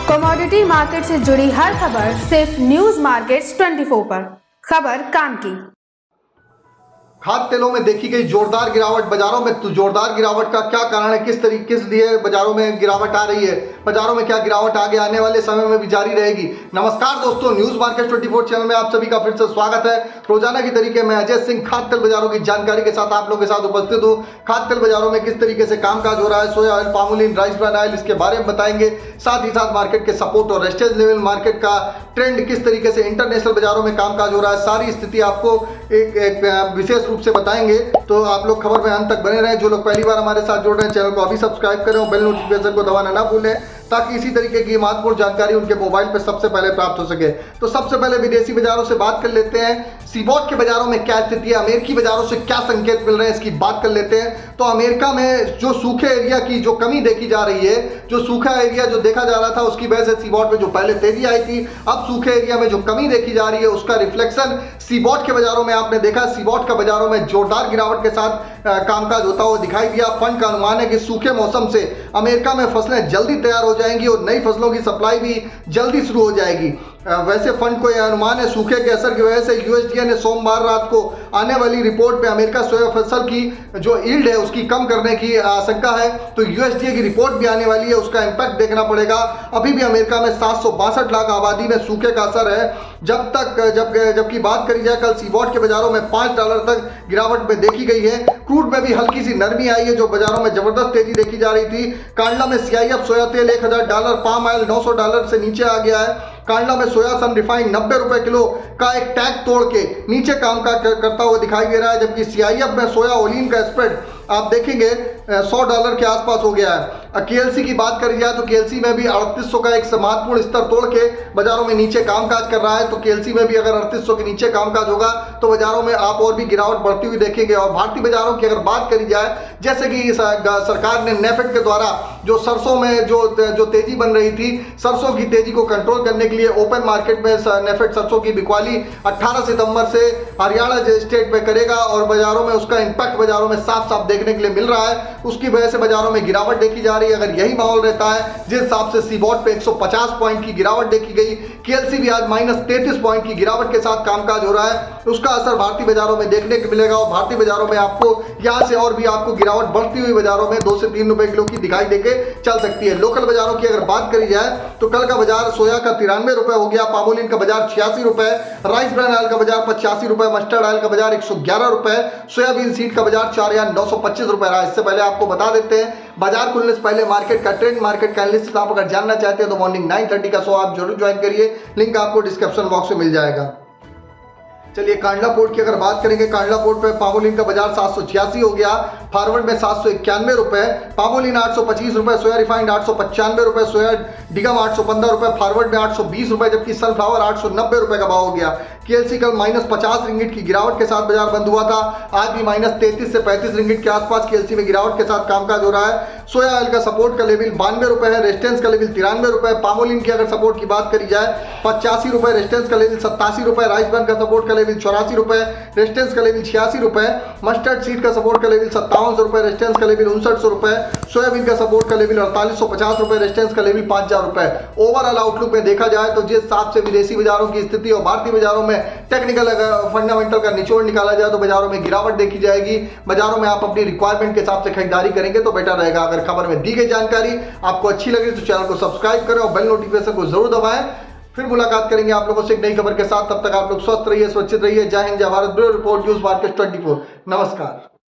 Commodity market से जुड़ी हर खबर सिर्फ न्यूज मार्केट्स 24 पर। खबर काम की। खाद्य तेलों में देखी गई जोरदार गिरावट। बाजारों में तो जोरदार गिरावट का क्या कारण है, किस लिए बाजारों में गिरावट आ रही है, बाजारों में क्या गिरावट आगे आने वाले समय में भी जारी रहेगी। नमस्कार दोस्तों, न्यूज मार्केट 24 चैनल में आप सभी का फिर से स्वागत है। रोजाना की तरीके मैं अजय सिंह खाद्य तेल बाजारों की जानकारी के साथ आप लोगों के साथ उपस्थित हूँ। खाद्य तेल बाजारों में किस तरीके से कामकाज हो रहा है, सोया oil, palmolein, rice bran oil, इसके बारे में बताएंगे। साथ ही साथ मार्केट के सपोर्ट और रेजिस्टेंस लेवल, मार्केट का ट्रेंड, किस तरीके से इंटरनेशनल बाजारों में कामकाज हो रहा है, सारी स्थिति आपको एक विशेष रूप से बताएंगे। तो आप लोग खबर में अंत तक बने रहें। जो लोग पहली बार हमारे साथ जुड़ रहे हैं, चैनल को अभी सब्सक्राइब करें और बेल नोटिफिकेशन को दबाना ना भूलें, ताकि इसी तरीके की महत्वपूर्ण जानकारी उनके मोबाइल पर सबसे पहले प्राप्त हो सके। तो सबसे पहले विदेशी बाजारों से बात कर लेते हैं। सीबॉट के बाजारों में क्या स्थिति है, अमेरिकी बाजारों से क्या संकेत मिल रहे हैं, इसकी बात कर लेते हैं। तो अमेरिका में जो सूखे एरिया की जो कमी देखी जा रही है, जो सूखा एरिया जो देखा जा रहा था, उसकी वजह से सीबॉट में जो पहले तेजी आई थी, अब सूखे एरिया में जो कमी देखी जा रही है, उसका रिफ्लेक्शन सीबॉट के बाजारों में आपने देखा। सीबॉट का बाजारों में जोरदार गिरावट के साथ कामकाज होता हुआ दिखाई दिया। फंड का अनुमान है कि सूखे मौसम से अमेरिका में फसलें जल्दी तैयार हो जाएंगी और नई फसलों की सप्लाई भी जल्दी शुरू हो जाएगी। वैसे फंड को यह अनुमान है सूखे के असर की वजह से यूएसडीए ने सोमवार रात को आने वाली रिपोर्ट में अमेरिका सोया फसल की जो यील्ड है उसकी कम करने की आशंका है। तो यूएसडीए की रिपोर्ट भी आने वाली है, उसका इंपैक्ट देखना पड़ेगा। अभी भी अमेरिका में 762 लाख आबादी में सूखे का असर है। जबकि बात करी जाए, कल सीबॉट के बाजारों में $5 तक गिरावट में देखी गई है। क्रूड में भी हल्की सी नरमी आई है, जो बाजारों में जबरदस्त तेजी देखी जा रही थी। कांडला में CIF सोया तेल $1000, पाम ऑयल $900 से नीचे आ गया है। कांडला में सोया सन रिफाइंड 90 रुपए किलो का एक टैग तोड़ के नीचे काम करता हुआ दिखाई दे रहा है। जबकि CIF में सोया ओलिन का स्प्रेड आप देखेंगे $100 के आसपास हो गया है। KLC की बात करी जाए तो KLC में भी 3800 का एक महत्वपूर्ण स्तर तोड़ के बाजारों में नीचे कामकाज कर रहा है। तो KLC में भी अगर 3800 के नीचे कामकाज होगा तो बाजारों में आप और भी गिरावट बढ़ती हुई देखेंगे। और भारतीय बाजारों की अगर बात करी जाए, जैसे कि सरकार ने नेफेड के द्वारा जो सरसों में जो तेजी बन रही थी, सरसों की तेजी को कंट्रोल करने के लिए ओपन मार्केट में नेफेड सरसों की बिकवाली 18 सितंबर से हरियाणा स्टेट में करेगा और बाजारों में उसका इंपैक्ट बाजारों में साफ साफ देखने के लिए मिल रहा है। उसकी वजह से बाजारों में गिरावट देखी जा रही है। अगर यही माहौल रहता है, जिस हिसाब से सीबॉट पे 150 पॉइंट की गिरावट देखी गई, KLC भी आज -33 पॉइंट की गिरावट के साथ कामकाज हो रहा है, उसका असर भारतीय बाजारों में देखने को मिलेगा। और भारतीय बाजारों में आपको यहां से और भी आपको गिरावट बढ़ती हुई बाजारों में 2 से 3 रुपए किलो की दिखाई देके चल सकती है। लोकल बाजारों की अगर बात करी जाए तो कल का बाजार सोया का 93 रुपए हो गया, पामोलिन का बाजार 86 रुपए, राइस ब्रान ऑयल का बाजार 85 रुपए, मस्टर्ड ऑयल का बाजार 111 रुपए, सोयाबीन सीड का बाजार 4925 रुपए रहा। इससे पहले आपको बता देते हैं बाजार खुलने से पहले मार्केट का ट्रेंड, मार्केट का एनालिसिस आप अगर जानना चाहते हैं तो मॉर्निंग 9:30 का शो आप जरूर ज्वाइन करिए। लिंक आपको डिस्क्रिप्शन बॉक्स में मिल जाएगा। चलिए कांडला पोर्ट की अगर बात करेंगे, कांडला पोर्ट पे पामोलिन का बाजार 786 हो गया, फॉरवर्ड में 791 रुपए, पामोलिन 825 रुपए, सोया रिफाइंड 895 रुपए, सोया डिगम 815 रुपए, फॉरवर्ड में 820 रुपए, जबकि सनफ्लावर 890 रुपए का भाव हो गया। KLC कल -50 रिंगिट की गिरावट के साथ बाजार बंद हुआ था, आज भी -33 से 35 रिंगिट के आसपास KLC में गिरावट के साथ कामकाज हो रहा है। सोया ऑयल का सपोर्ट का लेवल 92 रुपए है, रेजिस्टेंस का लेवल 93 रुपए, पामोलिन की अगर सपोर्ट की बात करी जाए 85 रुपए, रेजिस्टेंस का लेवल 87 रुपए, राइस ब्रान का सपोर्ट का लेवल 84 रुपए, रेजिस्टेंस का लेवल 86 रुपए, मस्टर्ड सीड का सपोर्ट का लेवल 5700 रुपए, रेजिस्टेंस का लेवल 5900 रुपए, सोयाबीन का सपोर्ट का लेवल 4850 रुपए, रेजिस्टेंस का लेवल 5000 रुपए। ओवरऑल आउटलुक में देखा जाए तो जिस हिसाब से विदेशी बाजारों की स्थिति और भारतीय बाजारों में टेक्निकल फंडामेंटल का निचोड़ निकाला जाए तो बाजारों में गिरावट देखी जाएगी। बाजारों में आप अपनी रिक्वायरमेंट के हिसाब से खरीदारी करेंगे तो बेटर रहेगा। अगर खबर में दी गई जानकारी आपको अच्छी लगे तो चैनल को सब्सक्राइब करें और बेल नोटिफिकेशन को जरूर दबाएं। फिर मुलाकात करेंगे आप लोगों से एक नई खबर के साथ। तब तक आप लोग स्वस्थ रहिए, सुरक्षित रहिए। जय हिंद, जय Bharat. Bureau report, news market 24। नमस्कार।